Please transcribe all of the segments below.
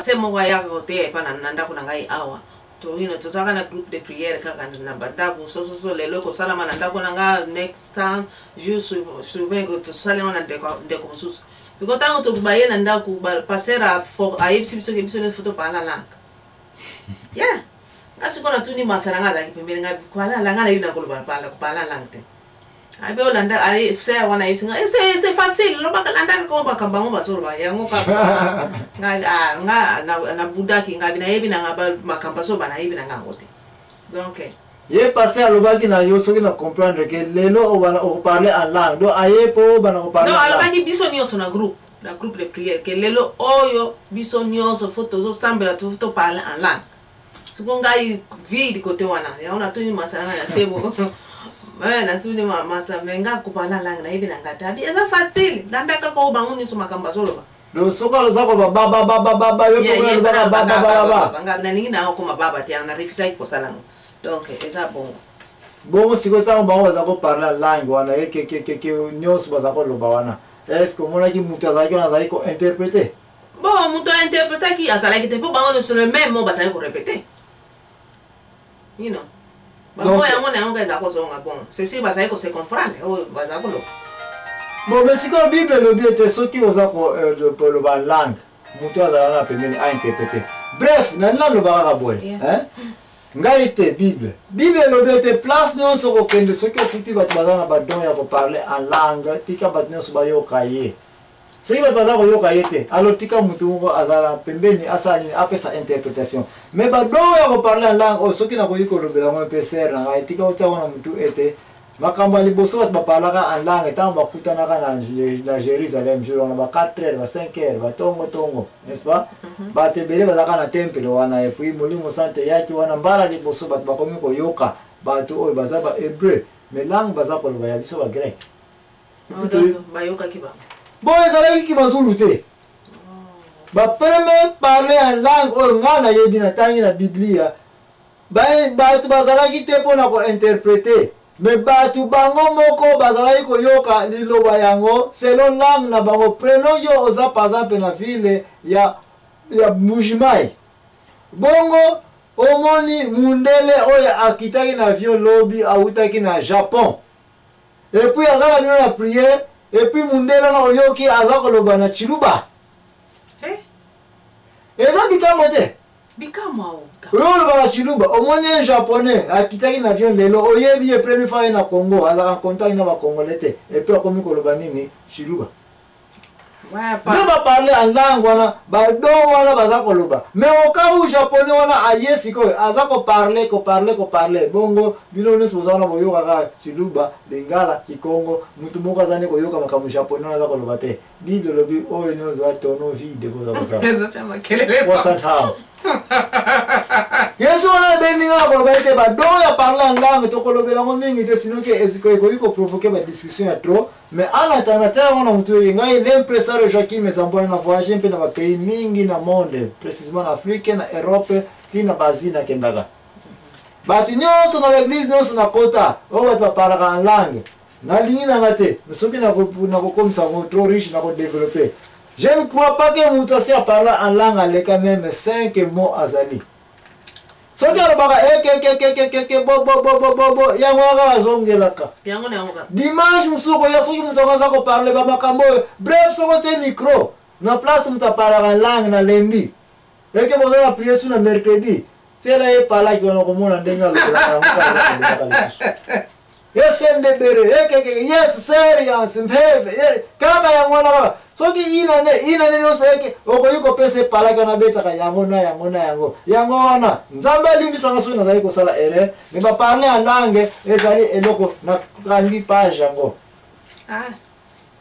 C'est moi ya côté pas nanda kuna ngai awa. To ino to saka na groupe de prière kaka na bandako so le loko sala mananda kuna nga next time je souviens que to sala na de comme sous. Ko tango to baye nanda ku passer à for a ipsi biso ke biso ne photo pa la langue. Yeah. Kasi kona tuni masaranga za kipembele nga kwala langa na ina ko pala langue. Abi olanda ai se wana isinga c'est facile lo bakalanda ko bakambango basoro ba yango ka nga na budaki nga bina yebi na ngaba makamba so bana yebi na ngote donc ye passer lo baki na yo soki na comprendre que lelo o parler en langue do aye po bana o parler non alo baki biso nyoso na groupe de prière que lelo oyo biso nyoso photo zo sambela to photo parler en langue sikonga i vide côté wana ya ona tuni masaranga na tebo na tuni masa menga kupala langue na hivi na ngatabi eza facile ndaka ko bangu ni soma kamba solo ba lo sokalo zako baba yo ko baba nga na ningi na ko mababa ti ana refisa ko salango donc eza bon sikota bango zako parler langue wana ke nyos bazako lo bawana est-ce que mona ki mutu azaki na zaki ko interpréter bon mutu interpréter ki asala ki te po bango sur le même mot bazaki ko répéter you know bon yango na yango eza ko zonga bon c'est si bazaki ko se comprendre o bazako lo bon mais si quand Bible le bien te soki ozako le ba langue mutu azala na pembeni a interpréter bref na la lo ba boy hein ngai te Bible le bien te place non so ko kende soki ofuti bat bazana ba don ya ko parler en langue tika bat non so ba yo kaye soki bat bazako yo kaye te alors tika mutu ngo azala pembeni asali apesa interprétation mais ba don ya ko parler en langue o soki na ko yiko lobela ngo pc na ngai tika utaona mutu ete makamba liboso bat bapalaka en langue tant bakutanaka na Jérusalem jour on ba 4h ba 5h ba tongo n'est-ce pas ba tebele bazaka na temple wana et puis molimo sante yaki wana mbala liboso bat bakomi ko yoka ba to oyo bazaba hébreu mais langue bazako lo ya biso ba grec ba yoka kiba bon ezalaki ki bazulu te ba premier parler en langue oyo ngana yebi na tangi na biblia ba to bazalaki te pona ko interpréter mais batu bango moko bazalaki koyoka liloba yango selon langue na bango prenons yo oza par exemple na ville ya Mujimai bongo omoni mundele oyo akitaki na avion lobi awutaki na Japon et puis azala bino na prière et puis mundele na oyoki aza koloba na Chiluba eza bikamo te bikamo oyo ba Chiluba omoni un japonais akitaki na avion lelo oyebi ye premier fois na Congo azaka contact na ba congolais te et puis akomi koloba nini Chiluba ouais ba parler en langue wana ba do wana baza koloba mais au cas où japonais wana ayesi ko aza ko parler bongo bino ne supposons na boyo kaka Chiluba Lingala Kikongo mutu moko azane ko yoka makamu japonais aza koloba te Bible lobi oyo no za tono vide ko za kosa ezo chama kelele Yesu wana beninga ko baite ba do ya parler en langue to kolobela ngo mingi te sinon que eziko ko provoquer ba discussion ya trop mais en alternative on a mutu ngai l'impresseur Joachim Zambona na voyager pe na ba pays mingi na monde précisément en Afrique na Europe tina bazina kendaga batu nyonso na l'église nyonso na kota o ba parler en langue na lingi na ngate soki na ko komisa ngo trop riche na ko développer. Je ne crois pas que mutu asi parler en langue avec quand même 5 mots azali. Soki alobaka bo yango aka azongelaka yango na yango dimanche musuko ya soki mutu akaza ko parler ba makambo bref soko te micro na place mutu parler en langue na lundi eke boza na prier sur na mercredi tela e pala ki wana komona ndenga lokola yes ndebere yes serious mbeve kama yango na soki ina ne yoso eke okoyiko pese pala kana beta ka yango wana nzambe limbisa ngaso na zali ko sala ere ne ba parler en langue ezali eloko na kandi page yango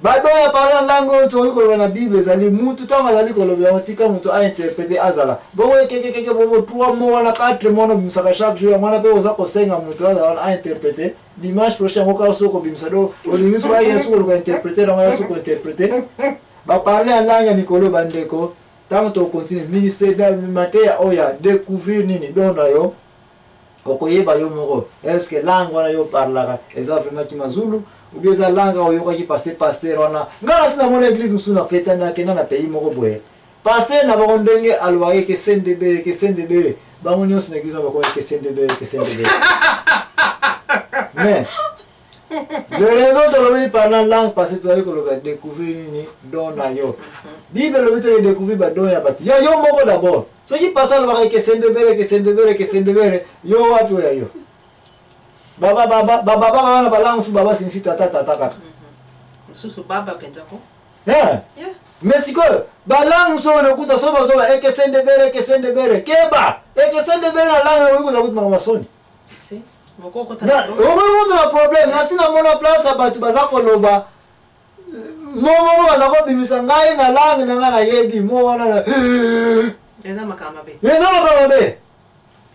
bado ya parler en langue to ko na Bible ezali mutu tanga zali ko lobela tika mutu a interpréter azala bongo keke bobo 3 mots wala 4 mots bimsaka chaque jour mwana pe oza ko senga mutu azala a interpréter dimanche prochain ko ka soko bimsado olingiso ba yesu ko interpréter na yesu ko interpréter ba parler en langue mikolo bandeko tant to continue ministère dans matéria oya découvrir nini dona yo okoyeba yo moko est-ce que langue wana yo parlaka eza vraiment ki mazulu ou bien eza langue oyo ki passer wana ngala sina mon église musuna ketana kena na pays moko boye passé na bango ndenge alobaki ke sendebele bango nyonso na église bakomi ke sendebele mais le raison tolobeli pendant langue parce que tozali koloba découvrir nini don na yo bible elobi te découvrir badon ya bato yo moko d'abord soki pasa alobaka ke sendebele yo wapi oya yo baba wana balangue su baba signifie tata kaka mosusu baba mpenza ko mais sikoyo balangue so onakuta so bazoba ekesendebele keba ekesendebele na langue oyikuta kuti makambo masoni okokuta na problème nasi namona place ya bato baza koloba momoko baza kobimisa ngai na langue na ngai nayebi mo wana eza makambo mabe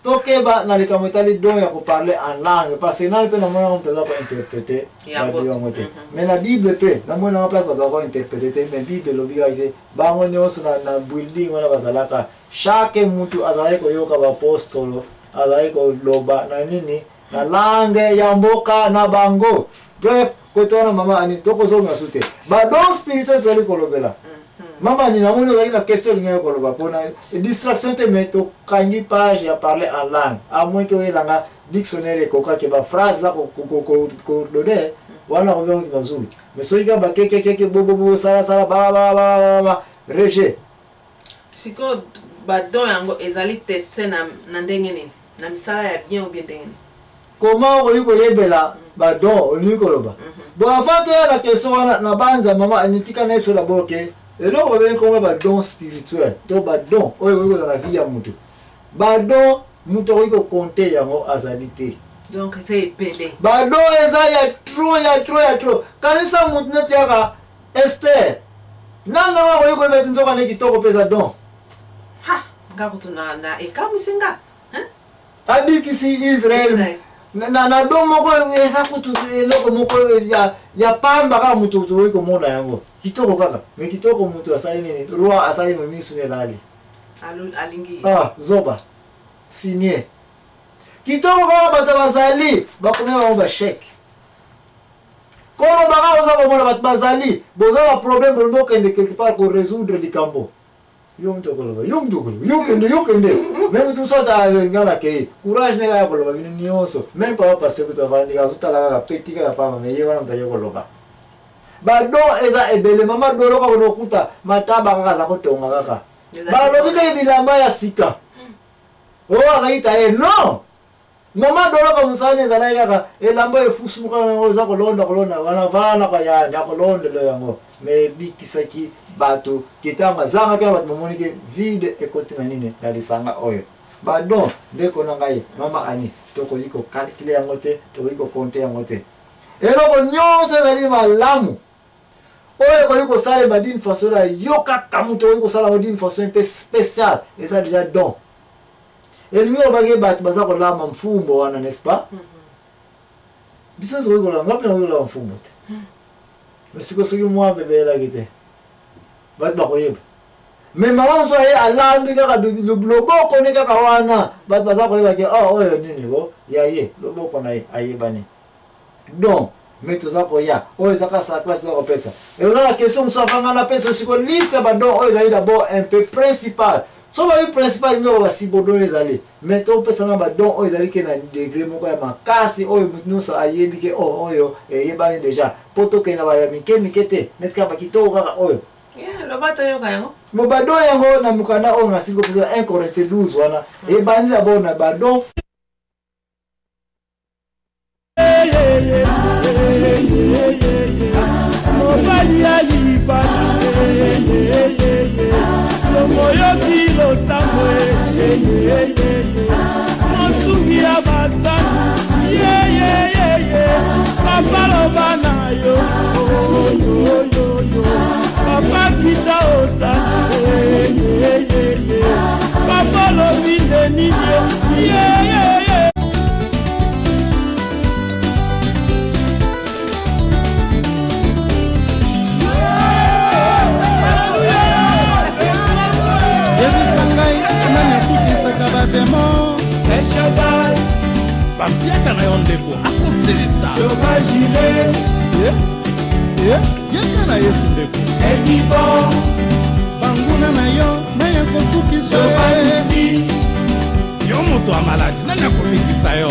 tokeba na likambo etali don ya koparle en langue parce que nani mpe namonaka moto aza kointerprete badio yango te mais na bible mpe namonaka place bazala kointerprete te mais bible elobi kaka te bango nyonso na building wana bazalaka chaque mutu azalaki koyoka baapostolo azalaki koloba na nini na langue ya mboka na bango bref kote wana mama ani tokozonga su te badon spirituel ezali kolobela mama ni namoni ozali na question lingai koloba mpona distraction te mais tokangi page ya parler en langue à moins ke oyelanga dictionnaire ekokaki baphrase za kodone wana kobengoki bazulu mais soki ka bakekekeke bobobo salasala babababa rejet sikoyo badon yango ezali teste na ndenge nini na misala ya bien ou bien ndenge nini comment okoki koyebela badon olingi koloba bon avant toya na question wana na banza mama anitika na biso d'abord ke eloko babengi komwe badon spirituel to badon oyo okoki kozala na vie ya mutu badon mutu akoki kokonte yango azali te donc eza ebele badon eza ya tro kanisa mutu neti yaka Esther nanga wa akoki koyeba eti nzoka ne kitoko mpe eza don nga kutu na ekamwisi nga abikisi Israel na don moko eza kutu eloko moko ya pamba kaka mutu tokoki komona yango kitoko kaka mais kitoko mutu asali nini roi asali momisu nelali alingi zoba signé kitoko kaka bato bazali bakomela bango basheke kono baka oza komona bato bazali boza na problème bolingi okende quelque part korésoudre likambo yo mutu okoloba yokende même mutu mosu azalenga na kei courage neka ya koloba bino nyonso même papa passe kutu avandika azotala kaka pe tika ya pamba mais ye wana mutu aye koloba badon eza ebele mama dolo kaka nokuta mataba kaka aza kotonga kaka balobi te bilamba ya sika oyo azalaki ta ye non mama dolo ka mosala ezalaki kaka elamba efusu moka yango eza kolonda wana vana kayanda akolondelo yango mais ebikisaki bato kitanga zanga kaka bato bamonike vide ekoti na nini na lisanga oyo badon ndeko na ngai mama ani tokoki kokalkile yango te tokoki kokonte yango te eloko nyonso ezali malamu oyo ekoki kosalema d'une façon na yo kaka moto okoki kosala yango d'une façon mpe spéciale eza déjà don elingi olobaki bato baza kolama mfumbo wana n'est-ce pas biso nyonso koki kolama nga mpe nakoki kolama mfumbo te mais siko soki mwa bebelaki te bato bakoyeba mais mama mosu aye alambi kaka loboko ne kaka wana bato baza koyebaki oyo nini bo ya ye loboko na ye ayebani donc mais toza koya oyo ezaka sa classe toza kopesa eoza na question mosu afanga na pesa osiko liste badon oyo ezali d'abord un peu principal so babi principal lingi oyo basibodon ezali mais topesana badon oyo ezali ke na degré moko ya makasi oyo mutu nyonso ayebi ke oyo eyebani déjà mpo tokende na baya mike te netika bakitoko kaka oyo loba toyoka yango mo badon yango na mokanda oyo nasili kopesa 1 Corinthiens 12 wana ebandi d'abord na badon mobali ya libala lomoyoki losango mosungi ya basana papa loba na yo papa kita osana papa lobi ndenini demo Eshadai bampiaka na yo ndeko akoselisa Yokajile yeka na Yesu ndeko Edibo bangu Nanga na yo nani akosukisa yo moto ya maladi nani akobikisa yo